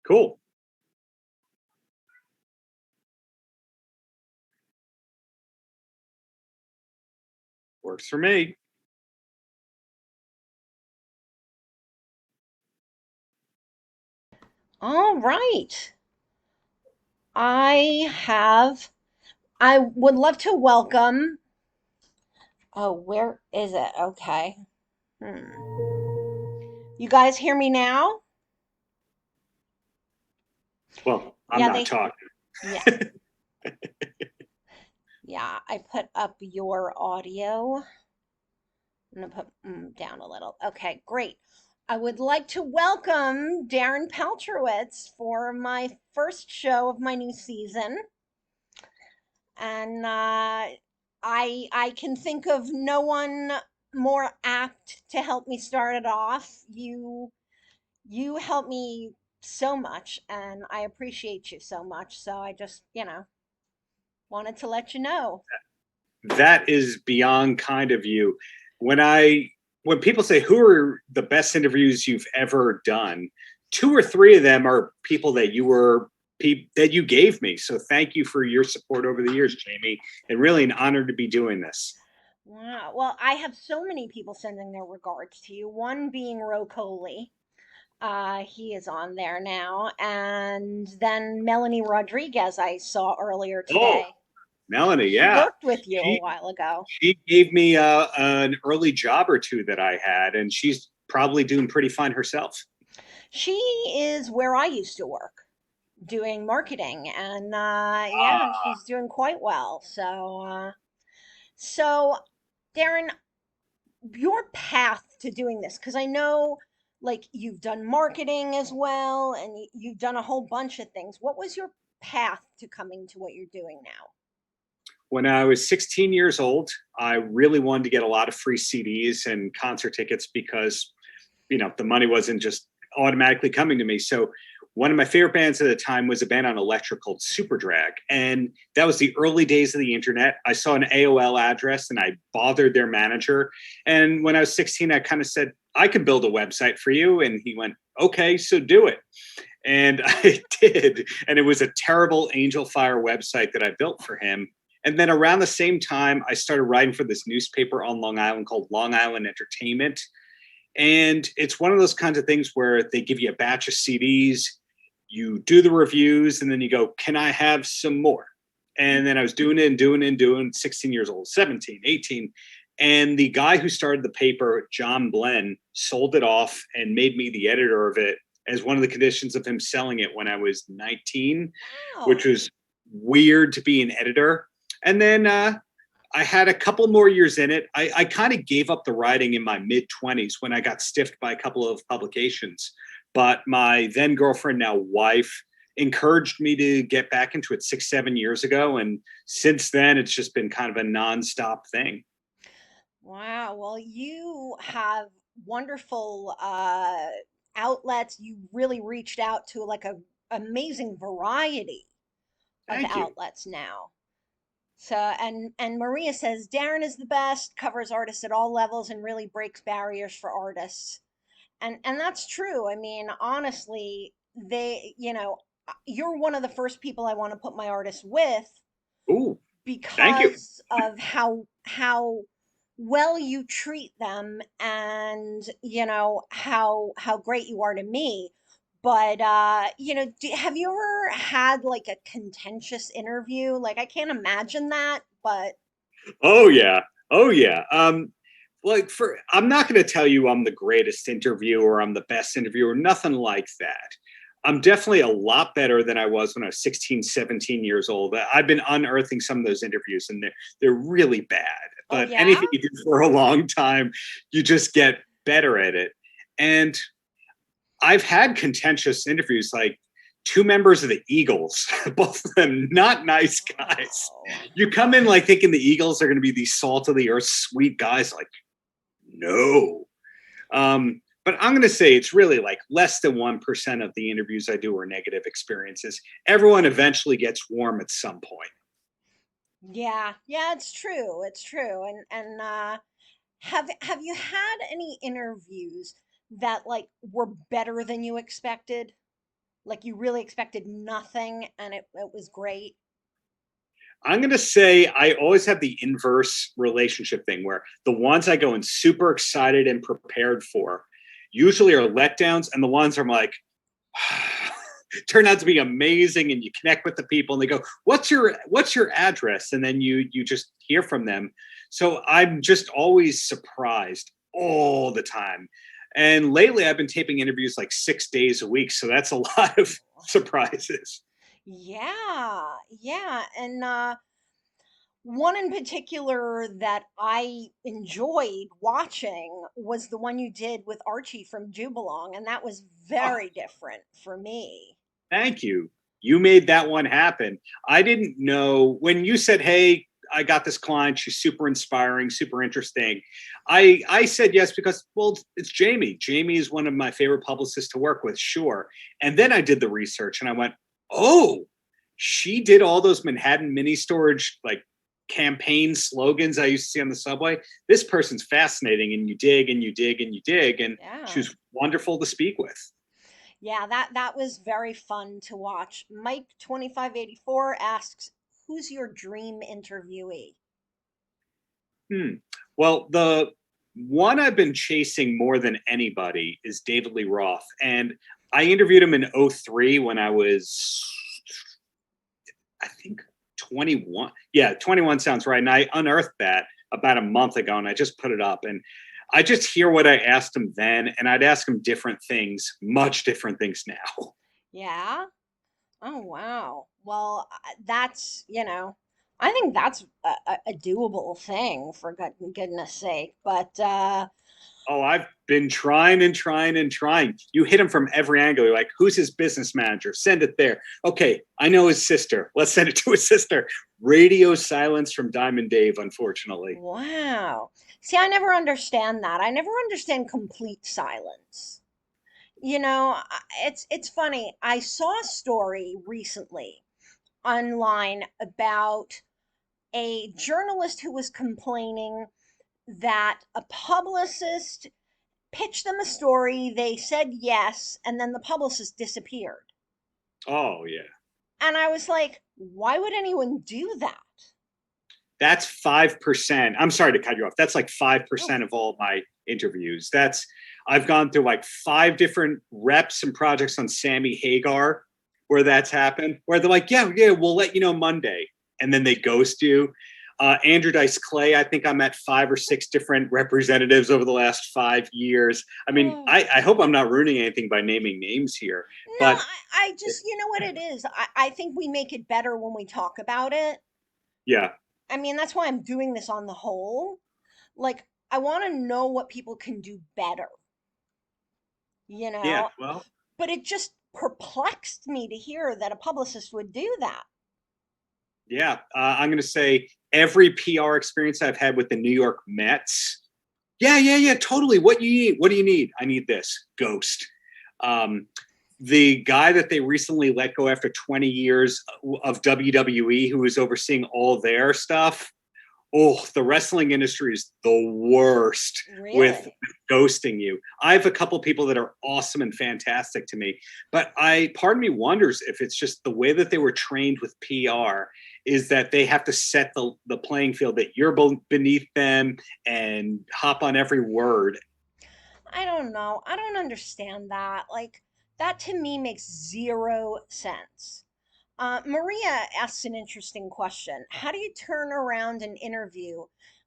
Cool. Works for me. All right. I have, I would love to welcome. Oh, where is it? Okay. Hmm. You guys hear me now? Well, I'm Yeah, not talking. yeah, yeah. I put up your audio. I'm gonna put down a little. Okay, great. I would like to welcome Darren Paltrowitz for my first show of my new season. And I can think of no one more apt to help me start it off. You help me so much, and I appreciate you so much. So I just, wanted to let you know. That is beyond kind of you. When I when people say who are the best interviews you've ever done, two or three of them are people that that you gave me. So thank you for your support over the years, Jamie, and really an honor to be doing this. Wow. Well, I have so many people sending their regards to you. One being Ro Coley. He is on there now. And then Melanie Rodriguez, I saw earlier Oh, today. Melanie, She yeah. worked with you a She while ago. she gave me an early job or two that I had, and she's probably doing pretty fine herself. She is where I used to work doing marketing, and yeah, she's doing quite well. So Darren, your path to doing this, because I know like you've done marketing as well, and you've done a whole bunch of things. What was your path to coming to what you're doing now? When I was 16 years old, I really wanted to get a lot of free CDs and concert tickets because, the money wasn't just automatically coming to me. So one of my favorite bands at the time was a band on Electric called Superdrag. And that was the early days of the internet. I saw an AOL address and I bothered their manager. And when I was 16, I kind of said, I can build a website for you. And he went, okay, so do it. And I did. And it was a terrible Angel Fire website that I built for him. And then around the same time, I started writing for this newspaper on Long Island called Long Island Entertainment. And it's one of those kinds of things where they give you a batch of CDs, you do the reviews, and then you go, can I have some more? And then I was doing it and doing it and doing 16 years old, 17, 18. And the guy who started the paper, John Blenn, sold it off and made me the editor of it as one of the conditions of him selling it when I was 19, which Wow. was weird to be an editor. And then I had a couple more years in it. I kind of gave up the writing in my mid 20s when I got stiffed by a couple of publications. But my then girlfriend, now wife, encouraged me to get back into it 6, 7 years ago. And since then, it's just been kind of a nonstop thing. Wow. Well, you have wonderful outlets. You really reached out to like a amazing variety of Thank you. outlets now. So and Maria says Darren is the best, covers artists at all levels and really breaks barriers for artists. And that's true. I mean, honestly, you're one of the first people I want to put my artists with Ooh, thank you. because of how well you treat them, and how great you are to me. But have you ever had like a contentious interview? Like, I can't imagine that, but Oh, yeah. Oh, yeah. I'm not going to tell you I'm the greatest interviewer, I'm the best interviewer, nothing like that. I'm definitely a lot better than I was when I was 16, 17 years old. I've been unearthing some of those interviews and they're really bad. oh But yeah. anything you do for a long time, you just get better at it. And I've had contentious interviews like two members of the Eagles, both of them not nice guys. Wow. You come in like thinking the Eagles are going to be these salt of the earth sweet guys, like no. But I'm going to say it's really like less than 1% of the interviews I do are negative experiences. Everyone eventually gets warm at some point. Yeah, yeah, it's true. It's true. And have you had any interviews that like were better than you expected? Like you really expected nothing and it was great. I'm going to say I always have the inverse relationship thing where the ones I go in super excited and prepared for usually are letdowns, and the ones I'm like, turn out to be amazing, and you connect with the people and they go, what's your address? And then you just hear from them. So I'm just always surprised all the time. And lately I've been taping interviews like 6 days a week. So that's a lot of surprises. Yeah, yeah. And one in particular that I enjoyed watching was the one you did with Archie from Jubalong, and that was Oh, very different for me. thank you. You made that one happen. I didn't know when you said, "Hey, I got this client. She's super inspiring, super interesting." I said yes because, well, it's Jamie. Jamie is one of my favorite publicists to work with, sure. And then I did the research and I went, "Oh, she did all those Manhattan mini storage like campaign slogans I used to see on the subway. This person's fascinating." And you dig and you dig and you dig, and she Yeah. was wonderful to speak with. Yeah, that was very fun to watch. Mike 2584 asks, "Who's your dream interviewee?" Hmm. Well, the one I've been chasing more than anybody is David Lee Roth. And I interviewed him in '03 when I was, I think, 21. Yeah, 21 sounds right. And I unearthed that about a month ago and I just put it up. And I just hear what I asked him then, and I'd ask him different things, much different things now. Yeah. Oh, wow. Well, I think that's a doable thing for goodness sake. But Oh, I've been trying and trying and trying. You hit him from every angle. You're like, who's his business manager? Send it there. Okay, I know his sister. Let's send it to his sister. Radio silence from Diamond Dave, unfortunately. wow. See, I never understand that. I never understand complete silence. It's funny. I saw a story recently online about a journalist who was complaining that a publicist pitched them a story, they said yes, and then the publicist disappeared. Oh, yeah. And I was like, why would anyone do that? That's 5%. I'm sorry to cut you off. That's like Oh, 5% of all my interviews. I've gone through like 5 different reps and projects on Sammy Hagar where that's happened, where they're like, yeah, yeah, we'll let you know Monday. And then they ghost you. Andrew Dice Clay, I think I'm at 5 or 6 different representatives over the last 5 years. I mean, oh. I hope I'm not ruining anything by naming names here, No, but I just, you know what it is? I think we make it better when we talk about it. yeah, I mean, that's why I'm doing this on the whole. Like, I want to know what people can do better, you yeah, know? well, But it just perplexed me to hear that a publicist would do that. yeah. I'm going to say every PR experience I've had with the New York Mets. Yeah, yeah, yeah, totally. What you need? What do you need? I need this. Ghost. Um, the guy that they recently let go after 20 years of WWE, who was overseeing all their stuff. Oh, the wrestling industry is the worst with Really? ghosting you. I have a couple people that are awesome and fantastic to me, but part of me wonders if it's just the way that they were trained with PR is that they have to set the playing field that you're beneath them and hop on every word. I don't know. I don't understand that. Like, that to me makes zero sense. Maria asks an interesting question. How do you turn around an interview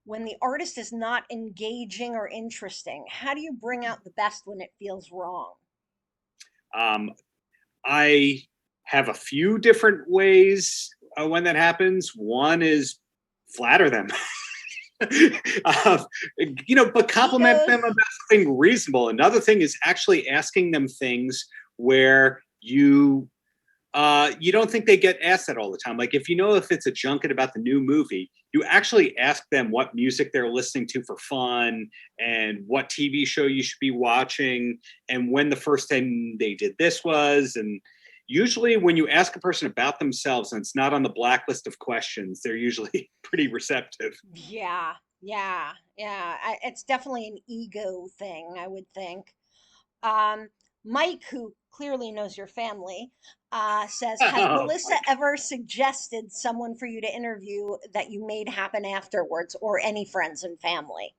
when the artist is not engaging or interesting? How do you bring out the best when it feels wrong? Um, I have a few different ways when that happens. One is flatter them. uh, but compliment them Egos. about something reasonable. Another thing is actually asking them things where you don't think they get asked that all the time. Like if it's a junket about the new movie, you actually ask them what music they're listening to for fun and what TV show you should be watching and when the first time they did this was. And usually when you ask a person about themselves and it's not on the blacklist of questions, they're usually pretty receptive. Yeah, yeah, yeah. It's definitely an ego thing, I would think. Um, Mike, who clearly knows your family, says, has Oh Melissa my ever suggested someone for you to interview that you made happen afterwards, or any friends and family?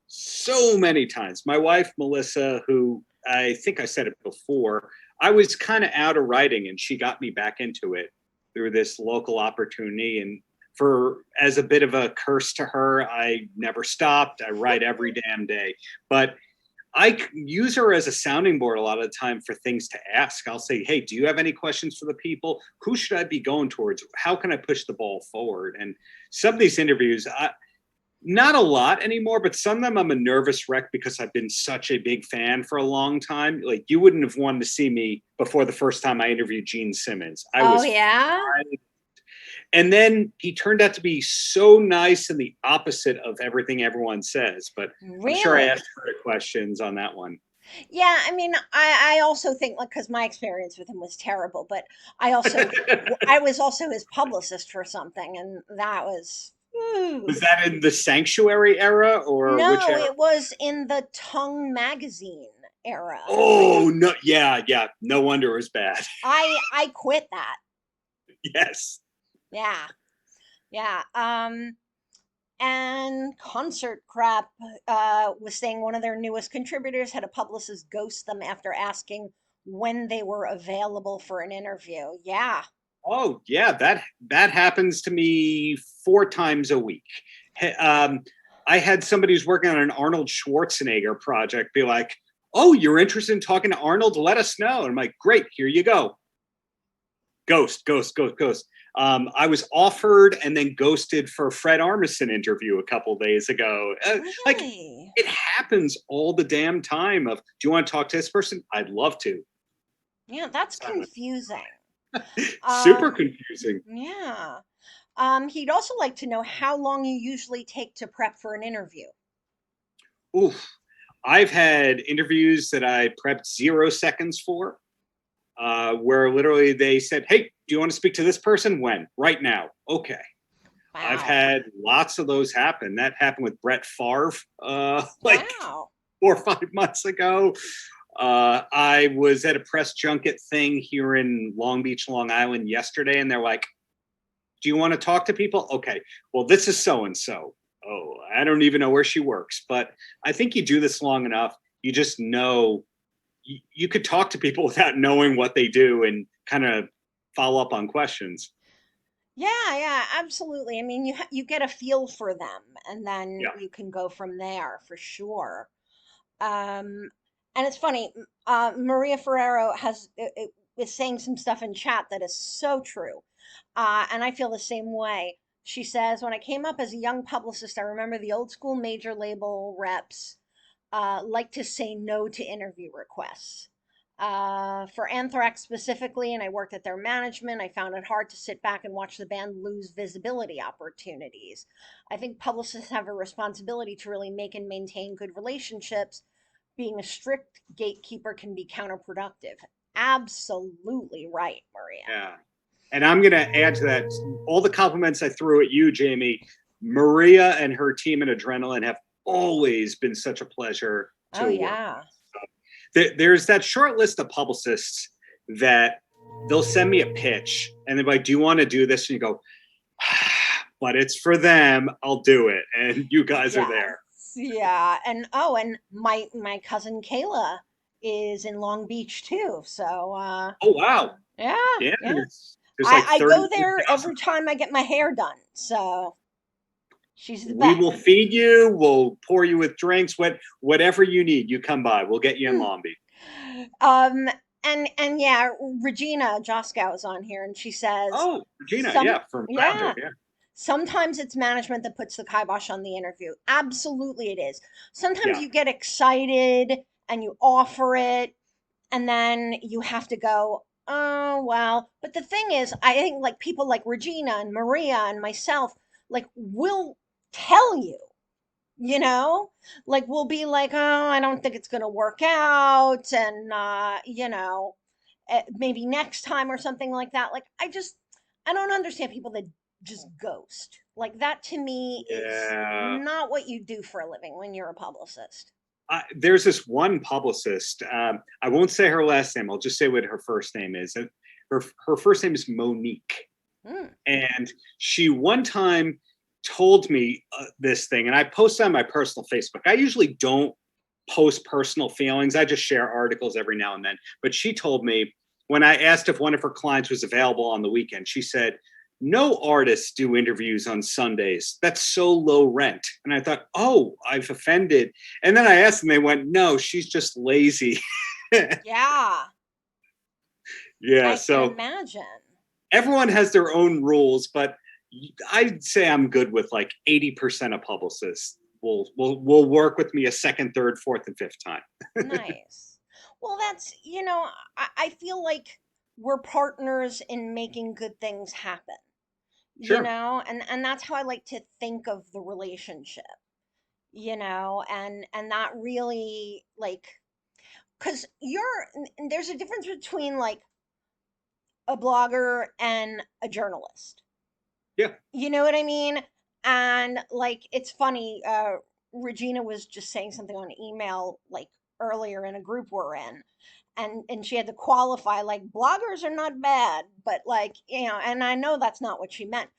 so many times. My wife, Melissa, who I think I said it before, I was kind of out of writing and she got me back into it through this local opportunity. And for as a bit of a curse to her, I never stopped. I write every damn day. But I use her as a sounding board a lot of the time for things to ask. I'll say, hey, do you have any questions for the people? Who should I be going towards? How can I push the ball forward? And some of these interviews, not a lot anymore, but some of them I'm a nervous wreck because I've been such a big fan for a long time. Like you wouldn't have wanted to see me before the first time I interviewed Gene Simmons. I Oh, was yeah? fine. And then he turned out to be so nice and the opposite of everything everyone says. But I'm sure I Really? asked her questions on that one. Yeah, I mean, I also think, like, because my experience with him was terrible, but I was also his publicist for something, and that was, Was ooh. that in the Sanctuary era or which No, era? it was in the Tongue magazine era. Oh no, yeah, yeah. No wonder it was bad. I quit that. Yes. Yeah, yeah. And Concert Crap was saying one of their newest contributors had a publicist ghost them after asking when they were available for an interview. Yeah. Oh yeah, that happens to me 4 times a week. Um, I had somebody who's working on an Arnold Schwarzenegger project be like, "Oh, you're interested in talking to Arnold? Let us know." And I'm like, "Great, here you go." Ghost, ghost, ghost, ghost. I was offered and then ghosted for a Fred Armisen interview a couple days ago. Like Really? it happens all the damn time. Of, do you want to talk to this person? I'd love to. Yeah, that's confusing. Super Um, confusing. yeah. He'd also like to know how long you usually take to prep for an interview. Oof. I've had interviews that I prepped 0 seconds for, where literally they said, "Hey, do you want to speak to this person? When? Right now." Okay. I've Wow. had lots of those happen. That happened with Brett Favre, like Wow. 4 or 5 months ago. I was at a press junket thing here in Long Beach, Long Island yesterday, and they're like, "Do you want to talk to people?" Okay. Well, this is so and so. Oh, I don't even know where she works, but I think you do this long enough, you just know you could talk to people without knowing what they do and kind of follow up on questions. Yeah, yeah, absolutely. I mean, you get a feel for them, and then Yeah. you can go from there for sure. Um, and it's funny, Maria Ferrero is saying some stuff in chat that is so true. And I feel the same way. She says, when I came up as a young publicist, I remember the old school major label reps like to say no to interview requests. For Anthrax specifically, and I worked at their management, I found it hard to sit back and watch the band lose visibility opportunities. I think publicists have a responsibility to really make and maintain good relationships. Being a strict gatekeeper can be counterproductive. Absolutely right, Maria. Yeah. And I'm going to add to that all the compliments I threw at you, Jamie. Maria and her team at Adrenaline have always been such a pleasure Oh, to work yeah. with. There's that short list of publicists that they'll send me a pitch and they're like, "Do you want to do this?" And you go, "But it's for them. I'll do it." And you guys are Yes. there. Yeah. And oh, and my cousin Kayla is in Long Beach too. So Oh, wow. yeah, Yeah. yeah. There's like I go there 30,000. every time I get my hair done. So she's the We best. will feed you. We'll pour you with drinks. Whatever you need, you come by. We'll get you in Hmm. Long Beach. Um and yeah, Regina Joskow is on here and she says Oh, Regina, some yeah, from Rounder, yeah, yeah, sometimes it's management that puts the kibosh on the interview. Absolutely it is. Sometimes yeah, you get excited and you offer it and then you have to go, oh well. But the thing is, I think like people like Regina and Maria and myself, like will tell you, you know, like we'll be like, oh, I don't think it's gonna work out, and maybe next time or something like that. Like I don't understand people that just ghost. Like that to me is yeah. not what you do for a living when you're a publicist. There's this one publicist. I won't say her last name. I'll just say what her first name is. Her first name is Monique. And she one time told me this thing, and I posted on my personal Facebook. I usually don't post personal feelings. I just share articles every now and then. But she told me, when I asked if one of her clients was available on the weekend, she said, "No artists do interviews on Sundays. That's so low rent." And I thought, oh, I've offended. And then I asked them, they went, "No, she's just lazy." Yeah. Yeah. I So can imagine. everyone has their own rules, but I'd say I'm good with like 80% of publicists will work with me a second, third, fourth, and fifth time. Nice. Well, that's, I feel like we're partners in making good things happen, Sure. and that's how I like to think of the relationship, and that really, like, because there's a difference between like a blogger and a journalist. Yeah. You know what I mean? And like, it's funny, Regina was just saying something on email like earlier in a group we're in. And she had to qualify, like, bloggers are not bad, but like, and I know that's not what she meant.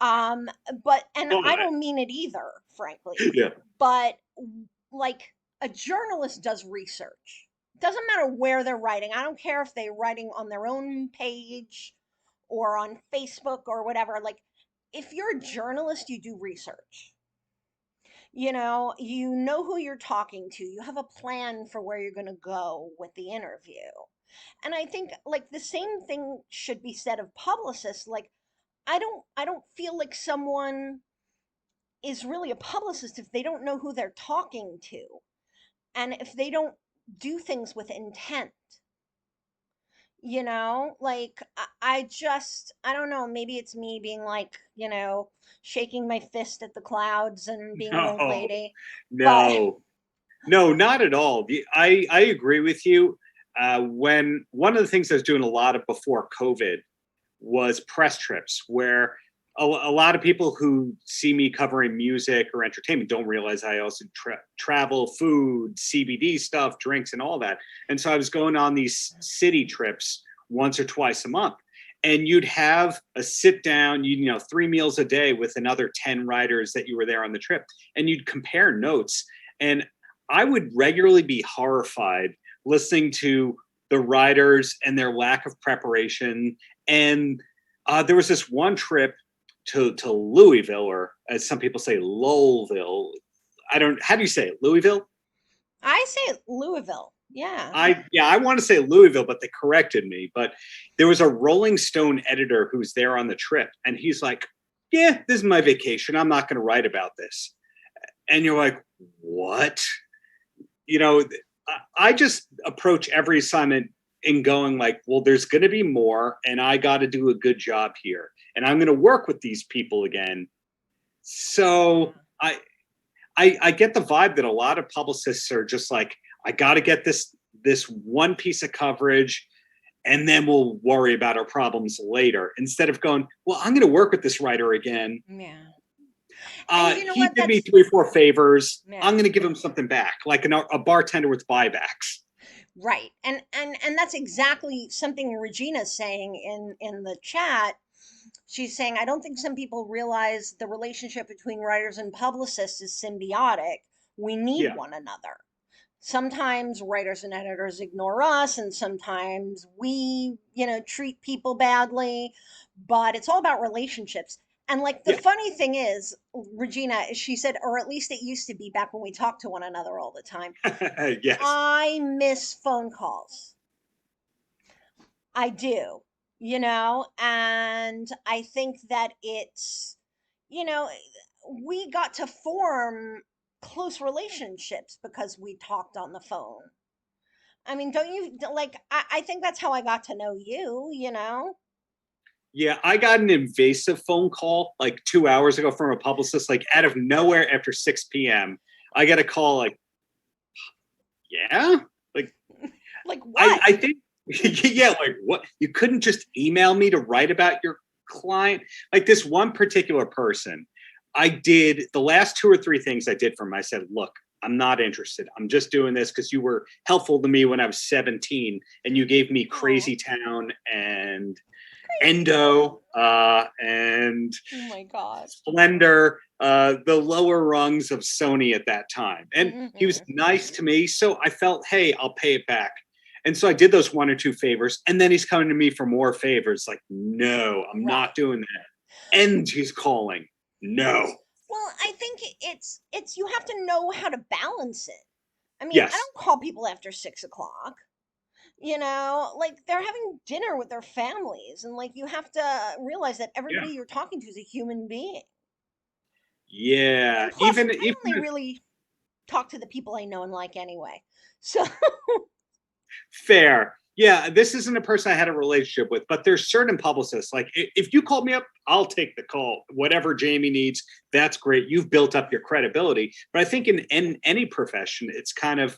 Um, but and Well, I don't mean it either, frankly. yeah. But like, a journalist does research. Doesn't matter where they're writing. I don't care if they're writing on their own page or on Facebook or whatever. Like, if you're a journalist, you do research. You know who you're talking to. You have a plan for where you're going to go with the interview. And I think like the same thing should be said of publicists. Like, I don't feel like someone is really a publicist if they don't know who they're talking to, and if they don't do things with intent. Like, I don't know, maybe it's me being like, shaking my fist at the clouds and being an old No, lady. But no, no, not at all. I agree with you. When one of the things I was doing a lot of before COVID was press trips, where a lot of people who see me covering music or entertainment don't realize I also travel, food, CBD stuff, drinks, and all that. And so I was going on these city trips once or twice a month. And you'd have a sit down, 3 meals a day with another 10 writers that you were there on the trip, and you'd compare notes. And I would regularly be horrified listening to the writers and their lack of preparation. And there was this one trip to Louisville, or as some people say, Lowellville. How do you say it? Louisville? I say Louisville. Yeah. I want to say Louisville, but they corrected me. But there was a Rolling Stone editor who's there on the trip, and he's like, "Yeah, this is my vacation. I'm not going to write about this." And you're like, "What?" I just approach every assignment in going like, well, there's going to be more, and I got to do a good job here, and I'm going to work with these people again. So I get the vibe that a lot of publicists are just like, I got to get this one piece of coverage, and then we'll worry about our problems later, instead of going, well, I'm going to work with this writer again. Yeah. And you know He what? did me 3-4 favors. Yeah. I'm going to give him something back, like a bartender with buybacks. Right. And that's exactly something Regina's saying in the chat. She's saying, I don't think some people realize the relationship between writers and publicists is symbiotic. We need one another. Sometimes writers and editors ignore us, and sometimes we, treat people badly, but it's all about relationships. And like, the funny thing is, Regina, she said, or at least it used to be back when we talked to one another all the time. Yes. I miss phone calls. I do, and I think that it's, we got to form close relationships because we talked on the phone. I mean, don't you like, I think that's how I got to know you. Yeah, I got an invasive phone call like 2 hours ago from a publicist, like out of nowhere after 6 p.m. I got a call like, yeah, like what? I think, yeah, like what? You couldn't just email me to write about your client? Like this one particular person, I did the last 2 or 3 things I did for him. I said, look, I'm not interested. I'm just doing this because you were helpful to me when I was 17 and you gave me Oh, Crazy Town and crazy town. Endo and Oh my God. Splendor, the lower rungs of Sony at that time. And he was Hmm. nice to me. So I felt, hey, I'll pay it back. And so I did those one or two favors. And then he's coming to me for more favors. Like, no, I'm not Right. doing that. And he's calling. No. Well, I think it's you have to know how to balance it. I mean, I Yes. don't call people after 6 o'clock. Like they're having dinner with their families, and like you have to realize that Yeah. everybody you're talking to is a human being. Yeah. And plus, Even I even only really talk to the people I know and like anyway. So, fair. Yeah, this isn't a person I had a relationship with, but there's certain publicists. Like, if you call me up, I'll take the call. Whatever Jamie needs, that's great. You've built up your credibility. But I think in any profession, it's kind of,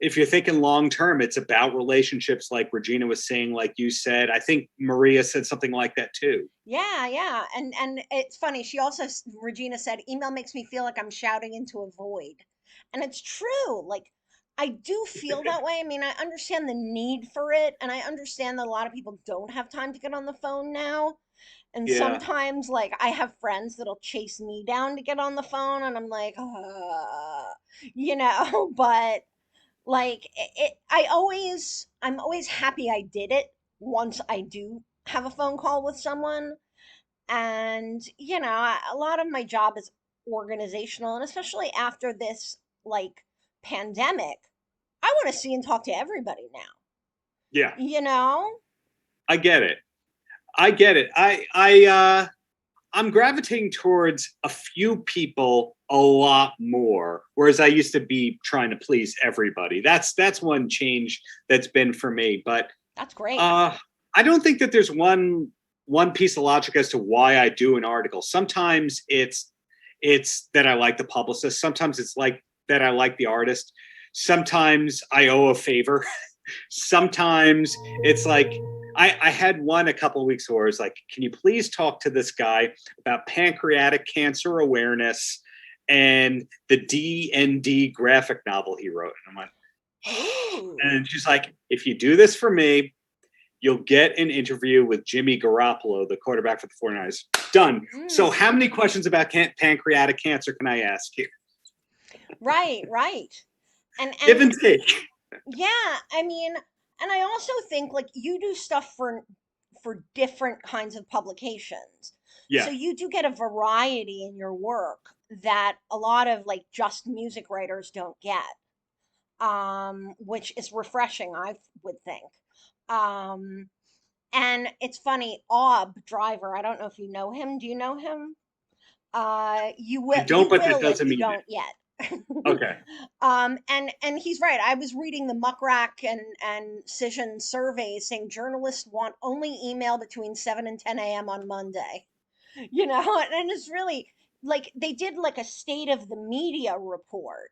if you're thinking long term, it's about relationships, like Regina was saying, like you said. I think Maria said something like that too. yeah, yeah. And it's funny. She also, Regina said, email makes me feel like I'm shouting into a void. And it's true. Like, I do feel that way. I mean, I understand the need for it, and I understand that a lot of people don't have time to get on the phone now. And Yeah. sometimes, like, I have friends that'll chase me down to get on the phone, and I'm like, but like, I'm always happy I did it once I do have a phone call with someone. And, a lot of my job is organizational, and especially after this, like, pandemic, I want to see and talk to everybody now, Yeah. you know? I get it. I get it. I'm gravitating towards a few people a lot more, whereas I used to be trying to please everybody. That's one change that's been for me. But That's great. uh, I don't think that there's one piece of logic as to why I do an article. Sometimes it's that I like the publicist. Sometimes it's like that I like the artist. Sometimes I owe a favor. Sometimes it's like I had one a couple of weeks ago where it's like, can you please talk to this guy about pancreatic cancer awareness and the D&D graphic novel he wrote? And I'm like, Ooh. and she's like, if you do this for me, you'll get an interview with Jimmy Garoppolo, the quarterback for the 49ers. Done. So Mm. how many questions about pancreatic cancer can I ask you? Right, right. And Give and and take. yeah, I mean, and I also think like you do stuff for different kinds of publications. So Yeah. you do get a variety in your work that a lot of like just music writers don't get. Which is refreshing, I would think. Um, and it's funny, Ob Driver, I don't know if you know him. Do you know him? I You don't, but that will if doesn't you mean don't it. yet. Okay. And he's right. I was reading the Muckrack and Cision surveys saying journalists want only email between 7 and 10 a.m. on Monday. And it's really like they did like a state of the media report.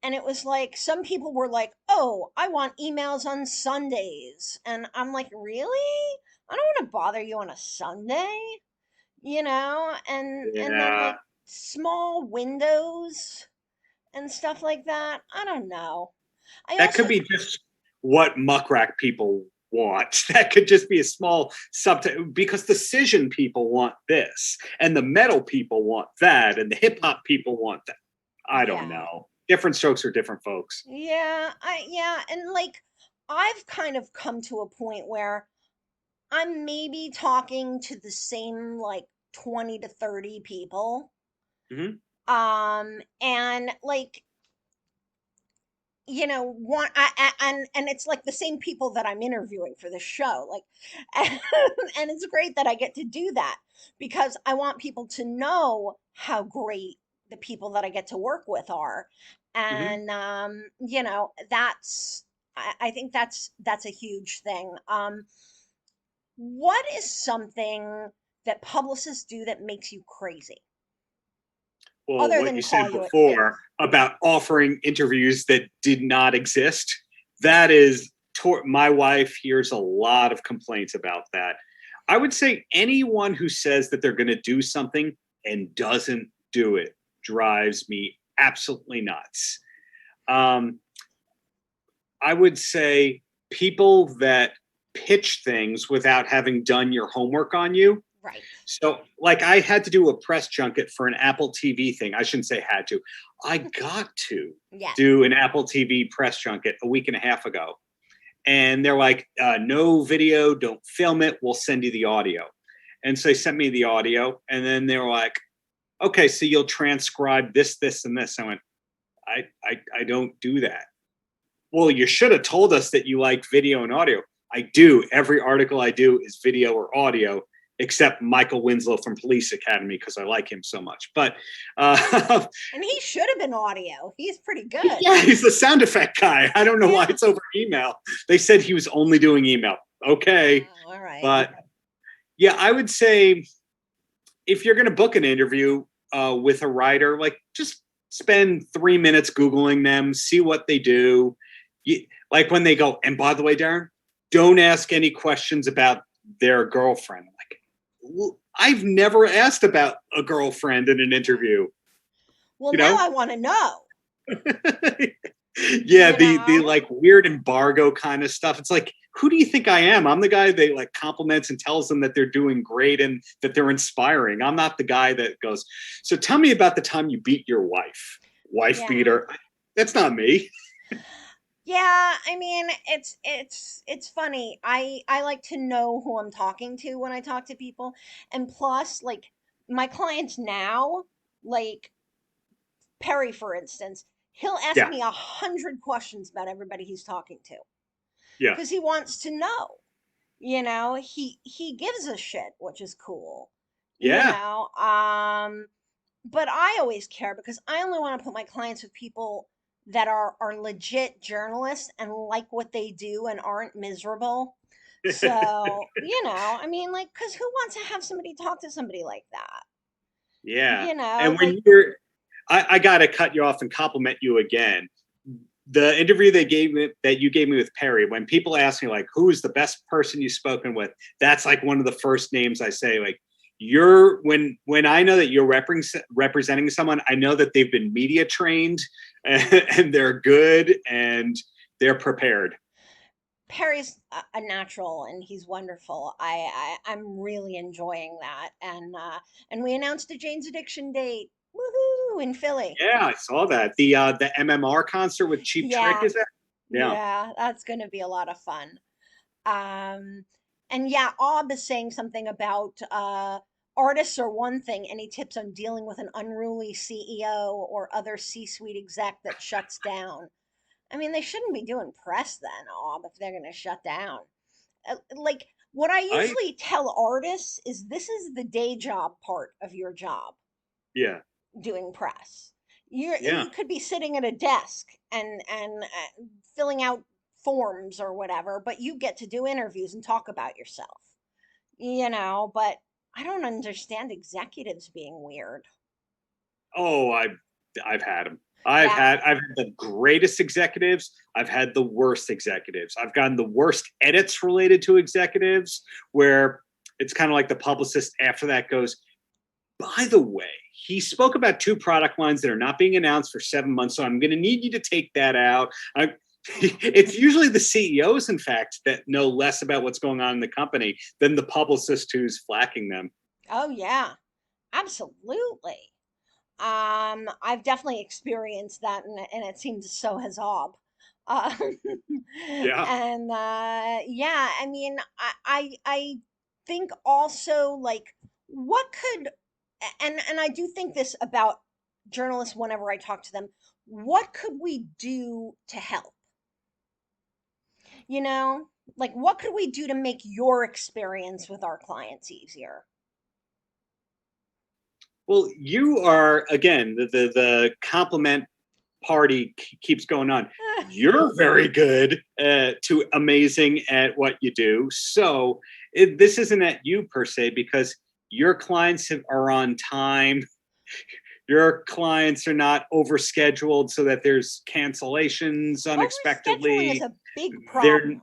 And it was like some people were like, "Oh, I want emails on Sundays." And I'm like, "Really? I don't want to bother you on a Sunday." And then Yeah. like small windows and stuff like that. I don't know. I That also, could be just what muckrack people want. That could just be a small subtype because the Cision people want this, and the metal people want that, and the hip hop people want that. I don't yeah. know. Different strokes for different folks. Yeah, and like I've kind of come to a point where I'm maybe talking to the same like 20 to 30 people. Hmm. And like one and it's like the same people that I'm interviewing for the show, like, and it's great that I get to do that because I want people to know how great the people that I get to work with are. Hmm. And I think that's a huge thing. What is something that publicists do that makes you crazy Well, other what than you said call you at before 2? about offering interviews that did not exist, that is, my wife hears a lot of complaints about that. I would say anyone who says that they're going to do something and doesn't do it drives me absolutely nuts. Um, I would say people that pitch things without having done your homework on you. Right. So, like, I had to do a press junket for an Apple TV thing. I shouldn't say had to. I got to Yes. do an Apple TV press junket a week and a half ago. And they're like, no video, don't film it. We'll send you the audio. And so they sent me the audio. And then they were like, okay, so you'll transcribe this, this, and this. I went, I don't do that. Well, you should have told us that you like video and audio. I do. Every article I do is video or audio, except Michael Winslow from Police Academy, because I like him so much. But and he should have been audio. He's pretty good. Yeah, he's the sound effect guy. I don't know why it's over email. They said he was only doing email. Okay. Oh, all right. But yeah, I would say if you're going to book an interview with a writer, like, just spend 3 minutes Googling them, see what they do. Like when they go, and by the way, Darren, don't ask any questions about their girlfriend. Like, I've never asked about a girlfriend in an interview. Well, now I want to know. Yeah, the like weird embargo kind of stuff. It's like, who do you think I am? I'm the guy that like compliments and tells them that they're doing great and that they're inspiring. I'm not the guy that goes, so tell me about the time you beat your wife. Wife beater. That's not me. Yeah, I mean, it's funny. I like to know who I'm talking to when I talk to people. And plus, like, my clients now, like Perry, for instance, he'll ask me 100 questions about everybody he's talking to. Yeah. Because he wants to know. You know, he gives a shit, which is cool. Yeah. You know, but I always care because I only want to put my clients with people that are legit journalists and like what they do and aren't miserable. So, you know, I mean, like, because who wants to have somebody talk to somebody like that? Yeah. You know, and when you're, I got to cut you off and compliment you again. The interview that you gave me with Perry, when people ask me like, who is the best person you've spoken with? That's like one of the first names I say. Like, when I know that you're representing someone, I know that they've been media trained and they're good and they're prepared. Perry's a natural and he's wonderful. I'm really enjoying that. And we announced a Jane's Addiction date. Woohoo! In Philly. Yeah, I saw that. The MMR concert with Cheap Trick, is that? Yeah, that's going to be a lot of fun. And yeah, Ob is saying something about artists are one thing. Any tips on dealing with an unruly CEO or other C-suite exec that shuts down? I mean, they shouldn't be doing press then, Ob, if they're going to shut down. Like, what I usually tell artists is this is the day job part of your job. Yeah. Doing press. You could be sitting at a desk and filling out forms or whatever, but you get to do interviews and talk about yourself. You know, but I don't understand executives being weird. Oh, I've had them. I've had the greatest executives. I've had the worst executives. I've gotten the worst edits related to executives where it's kind of like the publicist after that goes, by the way, he spoke about 2 product lines that are not being announced for 7 months, so I'm going to need you to take that out. It's usually the CEOs, in fact, that know less about what's going on in the company than the publicist who's flacking them. Oh, yeah, absolutely. I've definitely experienced that, and it seems so has Ob. Yeah. And yeah, I mean, I think also like what could and I do think this about journalists whenever I talk to them, what could we do to help? You know, like what could we do to make your experience with our clients easier? Well, you are, again, the compliment party keeps going on. You're very good to amazing at what you do. So this isn't at you per se, because your clients are on time. Your clients are not overscheduled so that there's cancellations unexpectedly. Overscheduling is a big problem.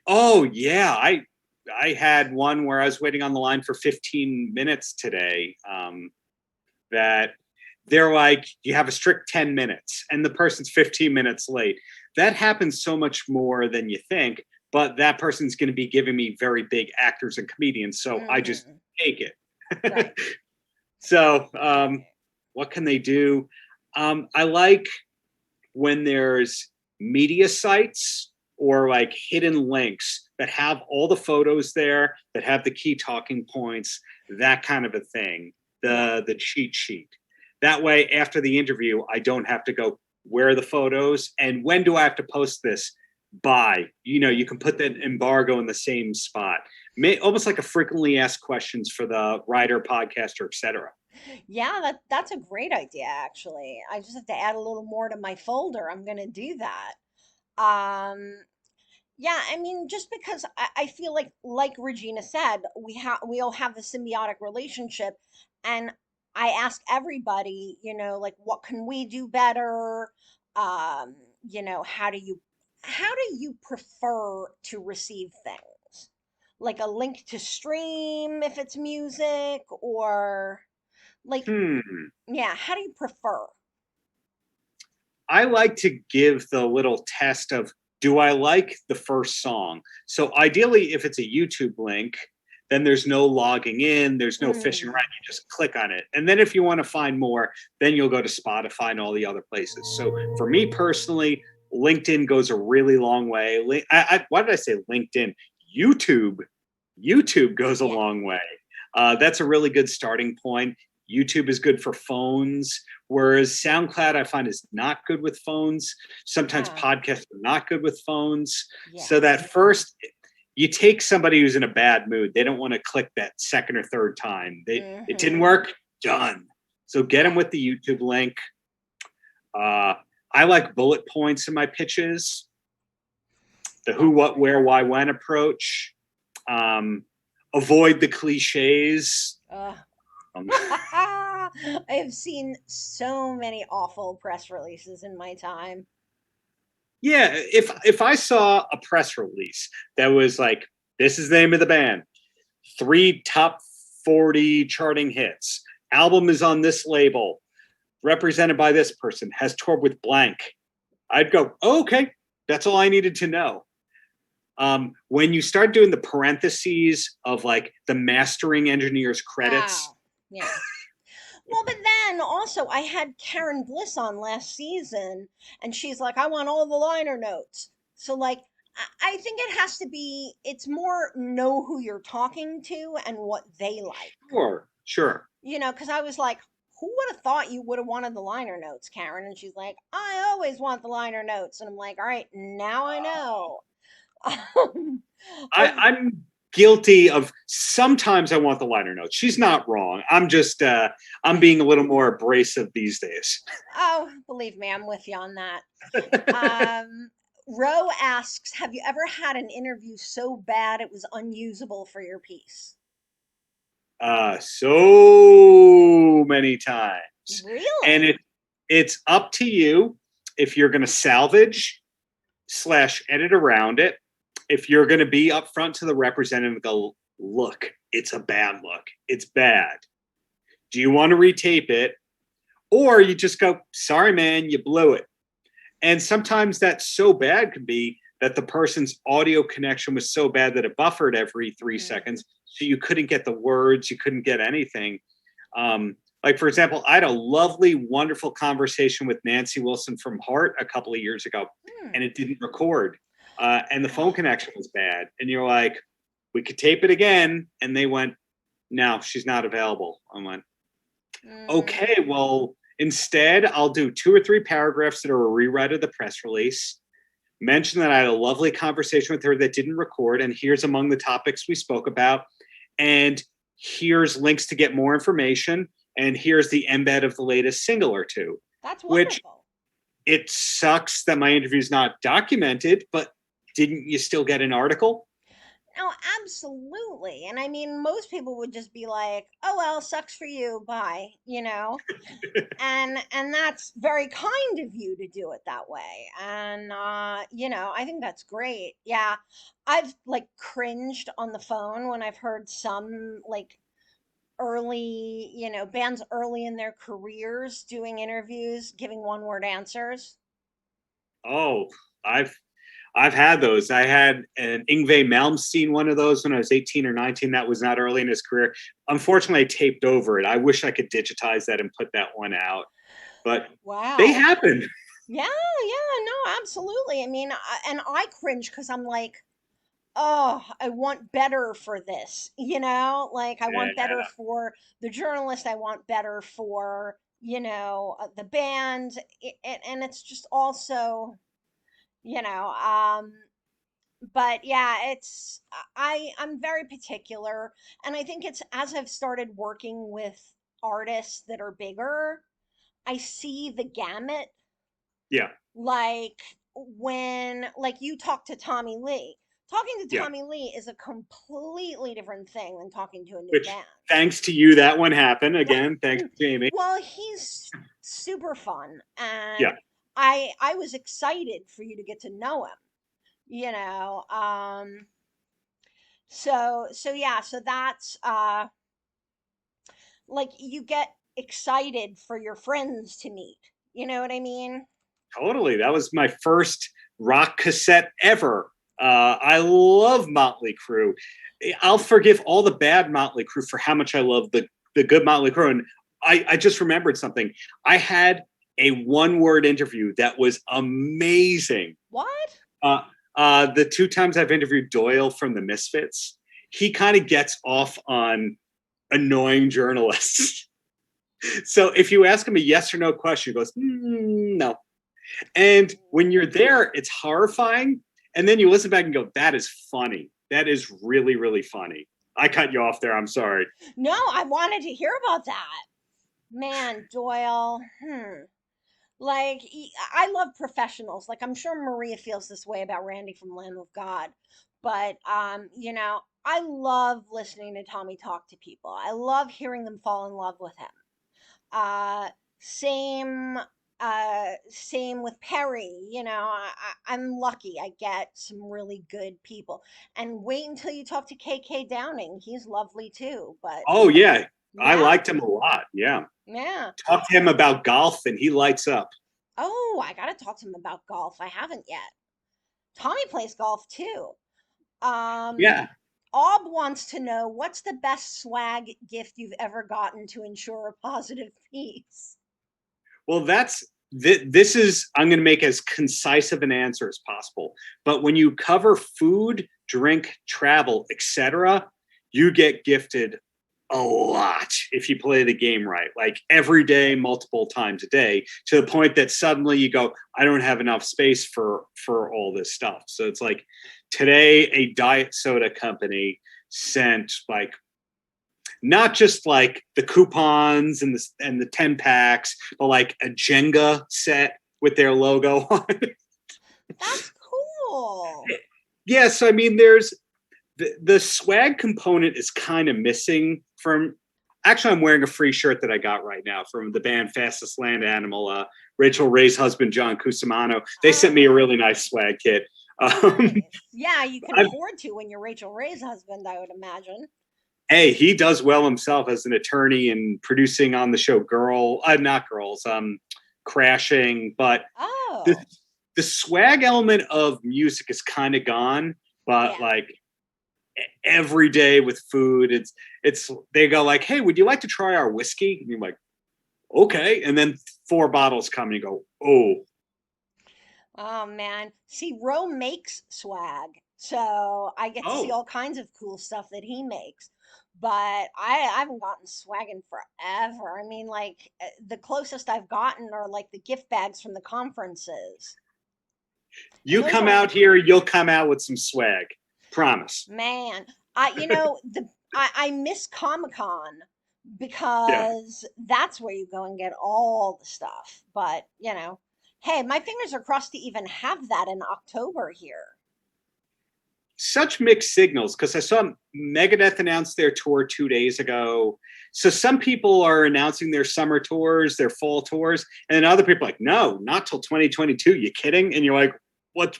Oh yeah, I had one where I was waiting on the line for 15 minutes today. That they're like, you have a strict 10 minutes and the person's 15 minutes late. That happens so much more than you think, but that person's going to be giving me very big actors and comedians. So I just Mm-hmm. take it. Right. So Right. what can they do? I like when there's media sites or like hidden links that have all the photos there, that have the key talking points, that kind of a thing, Yeah. the cheat sheet. That way, after the interview, I don't have to go, where are the photos and when do I have to post this by? You know, you can put that embargo in the same spot. Almost like a frequently asked questions for the writer, podcaster, etc. Yeah, that's a great idea, actually. I just have to add a little more to my folder. I'm gonna do that. Um, yeah, I mean, just because I feel like Regina said, we all have the symbiotic relationship, and I ask everybody, like, what can we do better? Um, how do you prefer to receive things? Like a link to stream if it's music, or like, Hmm. yeah, how do you prefer? I like to give the little test of, do I like the first song? So ideally, if it's a YouTube link, then there's no logging in, there's no fishing around. Mm, You just click on it. And then if you want to find more, then you'll go to Spotify and all the other places. So for me personally, LinkedIn goes a really long way. Why did I say LinkedIn? YouTube. YouTube goes a yeah. long way. That's a really good starting point. YouTube is good for phones, whereas SoundCloud I find is not good with phones. Sometimes Ah, podcasts are not good with phones. So yes. that first, you take somebody who's in a bad mood, they don't want to click that second or third time. It didn't Mm-hmm. work, done. So get them Yeah. with the YouTube link. Uh, I like bullet points in my pitches, the who, That's what, great. where, why, when approach. Um, Avoid the cliches. Ugh. Um, I have seen so many awful press releases in my time. Yeah, if I saw a press release that was like, this is the name of the band, 3 top 40 charting hits, album is on this label, represented by this person, has toured with blank, I'd go, oh, okay, that's all I needed to know. When you start doing the parentheses of like the mastering engineer's credits, Oh, yeah. Well, but then also I had Karen Bliss on last season, and she's like, I want all the liner notes. So, like, I think it has to be, it's more know who you're talking to and what they like. sure, sure. Because I was like, who would have thought you would have wanted the liner notes, Karen? And she's like, I always want the liner notes. And I'm like, all right, now I know. Um, but I'm guilty of sometimes I want the liner notes. She's not wrong. I'm being a little more abrasive these days. oh, believe me, I'm with you on that. Um, Roe asks, have you ever had an interview so bad it was unusable for your piece? So many times. And Really? it's up to you if you're going to salvage slash edit around it. If you're going to be upfront to the representative and go, look, it's a bad look. It's bad. Do you want to retape it? Or you just go, sorry, man, you blew it. And sometimes that's so bad could be that the person's audio connection was so bad that it buffered every 3 seconds. So you couldn't get the words, you couldn't get anything. Like, for example, I had a lovely, wonderful conversation with Nancy Wilson from Heart a couple of years ago, Hmm. and it didn't record. And the phone Oh. connection was bad. And you're like, we could tape it again. And they went, no, she's not available. I went, Mm, okay, well, instead, I'll do 2 or 3 paragraphs that are a rewrite of the press release. Mention that I had a lovely conversation with her that didn't record, and here's among the topics we spoke about. And here's links to get more information. And here's the embed of the latest single or two, that's which wonderful. it sucks that my interview is not documented, but didn't you still get an article? Oh, absolutely. And I mean, most people would just be like, "Oh well, sucks for you, bye." And that's very kind of you to do it that way. And I think that's great. Yeah. I've like cringed on the phone when I've heard some like early, bands early in their careers doing interviews, giving one word answers? Oh, I've I've had those. I had an Yngwie Malmsteen one of those when I was 18 or 19. That was not early in his career. Unfortunately, I taped over it. I wish I could digitize that and put that one out, but they Wow. happen. Yeah, yeah, no, absolutely. I mean, and I cringe because I'm like, oh, I want better for this, like I want better Yeah. for the journalist, I want better for, the band, and it's just also, you know, um, but yeah, I'm very particular, and I think it's as I've started working with artists that are bigger, I see the gamut. Yeah. Like like you talk to Tommy Lee. Talking to Yeah. Tommy Lee is a completely different thing than talking to a new Which, band. thanks to you, that one happened again. Thanks, Jamie. Well, he's super fun, and Yeah. I was excited for you to get to know him, you know. So yeah, so that's like you get excited for your friends to meet. You know what I mean? Totally. That was my first rock cassette ever. I love Motley Crue. I'll forgive all the bad Motley Crue for how much I love the good Motley Crue. And I just remembered something. I had a one word interview that was amazing. What? Uh, the two times I've interviewed Doyle from the Misfits, he kind of gets off on annoying journalists. So if you ask him a yes or no question, he goes, no. And when you're there, it's horrifying. And then you listen back and go, that is funny. That is really, really funny. I cut you off there. I'm sorry. No, I wanted to hear about that. Man, Doyle. Like, I love professionals. Like, I'm sure Maria feels this way about Randy from Lamb of God. But, I love listening to Tommy talk to people. I love hearing them fall in love with him. Uh, same, same with Perry. I'm lucky. I get some really good people. And wait until you talk to KK Downing. He's lovely too. But Oh, yeah. I yeah, liked him a lot. Yeah. yeah. Talk to him about golf and he lights up. Oh, I gotta talk to him about golf. I haven't yet. Tommy plays golf too. Um, Yeah. Aub wants to know what's the best swag gift you've ever gotten to ensure a positive piece. Well, this is, I'm going to make as concise of an answer as possible. But when you cover food, drink, travel, etc., you get gifted a lot if you play the game right, like every day, multiple times a day, to the point that suddenly you go, I don't have enough space for all this stuff. So it's like today, a diet soda company sent like not just like the coupons and the 10 packs, but like a Jenga set with their logo on it. That's cool. Yeah, so I mean, there's the swag component is kind of missing from. Actually, I'm wearing a free shirt that I got right now from the band Fastest Land Animal. Rachel Ray's husband, John Cusimano. They sent me a Oh, really nice swag kit. nice. Yeah, you can I've, afford to when you're Rachel Ray's husband, I would imagine. hey, he does well himself as an attorney and producing on the show not Girls, Crashing. But the, Oh, the swag element of music is kind of gone. But yeah. like every day with food, it's they go like, hey, would you like to try our whiskey? And you're like, okay. And then 4 bottles come and you go, oh, Oh man. See, Ro makes swag. So I get to see oh. all kinds of cool stuff that he makes. But I haven't gotten swag in forever. I mean, like the closest I've gotten are like the gift bags from the conferences. And You those come are out here, you'll come out with some swag. Promise. man, I miss Comic-Con Yeah. because that's where you go and get all the stuff. But, hey, my fingers are crossed to even have that in October here. Such mixed signals because I saw Megadeth announce their tour 2 days ago. So some people are announcing their summer tours, their fall tours, and then other people are like, no, not till 2022. You kidding? And you're like,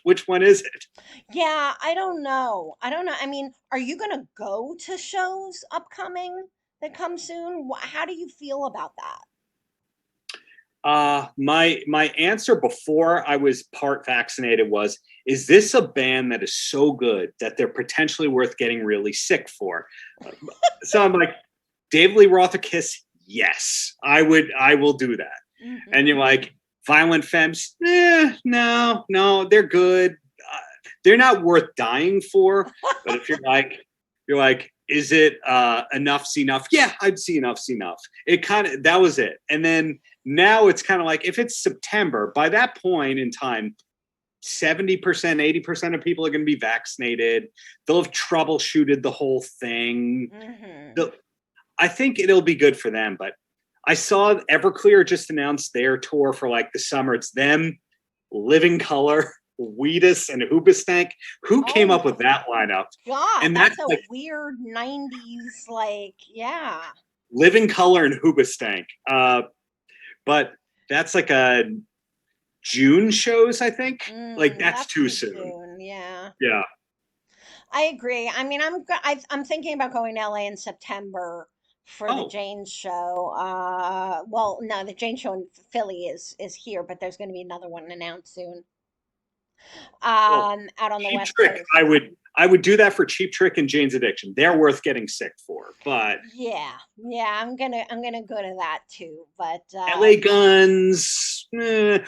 which one is it? Yeah, I don't know. I don't know. I mean, are you going to go to shows upcoming? that comes soon? How do you feel about that? My answer before I was part vaccinated was, is this a band that is so good that they're potentially worth getting really sick for? So I'm like, David Lee Roth or Kiss? Yes, I will do that. And you're like, Violent Femmes? No, they're good. They're not worth dying for. But if you're like, is it enough's enough? Yeah, I'd see enough's enough. That was it. And then now it's kind of like, if it's September, by that point in time, 70%, 80% of people are going to be vaccinated. They'll have troubleshooted the whole thing. I think it'll be good for them. But I saw Everclear just announced their tour for like the summer. It's them, Living Color, Wheatus, and Hoobastank. Who came up with that lineup? God, And that's a weird 90s, like, yeah. Living Color and Hoobastank. But that's like a June shows, I think. Like that's too soon. Yeah. Yeah. I agree. I mean, I'm thinking about going to LA in September for the Jane's show. Well, no, the Jane's show in Philly is here, but there's going to be another one announced soon. Out on the West Coast. I would do that for Cheap Trick and Jane's Addiction. They're worth getting sick for, but yeah, I'm gonna go to that too. But LA Guns,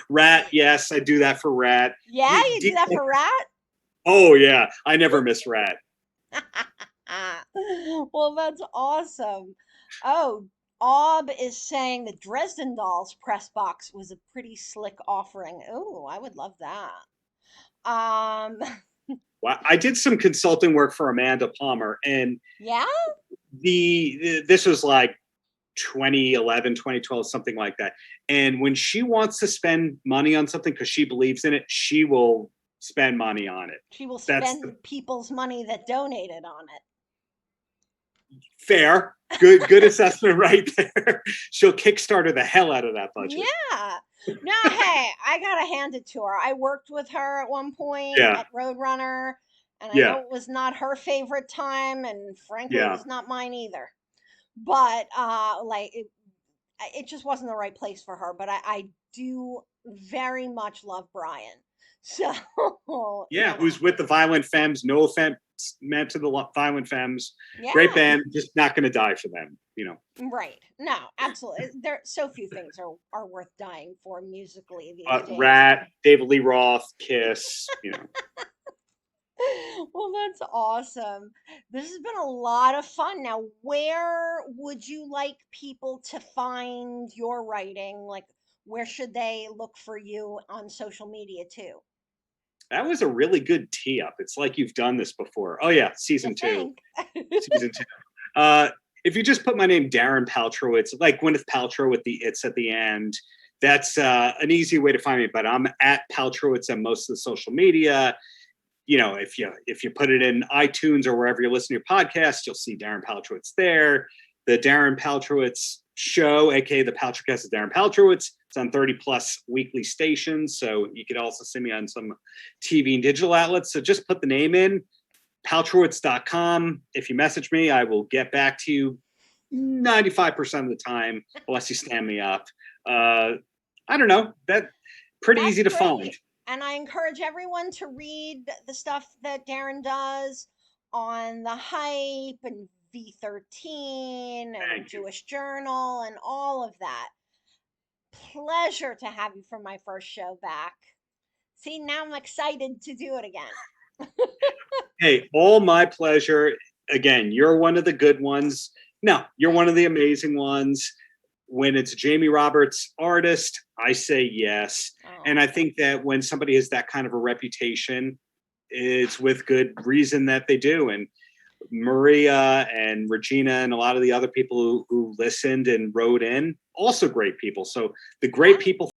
Rat, yes, I do that for Rat. Yeah, you do that for Rat? Oh yeah, I never miss Rat. Well, that's awesome. Oh, Ob is saying the Dresden Dolls press box was a pretty slick offering. Oh, I would love that. Well, I did some consulting work for Amanda Palmer, and yeah, this was like 2011, 2012, something like that. And when she wants to spend money on something because she believes in it, she will spend money on it. She will spend people's money that donated on it. Fair. Good assessment right there. She'll Kickstarter the hell out of that budget. Yeah. No, hey, I gotta hand it to her. I worked with her at one point at Roadrunner, and I know it was not her favorite time, and frankly, it was not mine either. But it just wasn't the right place for her. But I do very much love Brian. So who's with the Violent Femmes? No offense meant to the Violent Femmes. Yeah. Great band, just not going to die for them, Right? No, absolutely. There so few things are worth dying for musically these days. Rat, David Lee Roth, Kiss. Well, that's awesome. This has been a lot of fun. Now, where would you like people to find your writing? Like, where should they look for you on social media too? That was a really good tee up. It's like you've done this before. Oh yeah, season 2. Season 2. If you just put my name, Darren Paltrowitz, like Gwyneth Paltrow with the "it's" at the end, that's an easy way to find me. But I'm at Paltrowitz on most of the social media. If you put it in iTunes or wherever you're listening to your podcast, you'll see Darren Paltrowitz there. The Darren Paltrowitz Show, aka the Paltrowcast, is Darren Paltrowitz. It's on 30 plus weekly stations, so you could also see me on some TV and digital outlets. So just put the name in, paltrowitz.com. If you message me, I will get back to you 95% of the time, unless you stand me up. I don't know. That's easy to find. And I encourage everyone to read the stuff that Darren does on The Hype and V13 and Jewish Journal and all of that. Pleasure to have you for my first show back. See, now I'm excited to do it again. Hey, all my pleasure. Again, you're one of the good ones. No, you're one of the amazing ones. When it's a Jamie Roberts artist, I say yes. And I think that when somebody has that kind of a reputation, it's with good reason that they do. And Maria and Regina and a lot of the other people who listened and wrote in, also great people. So the great people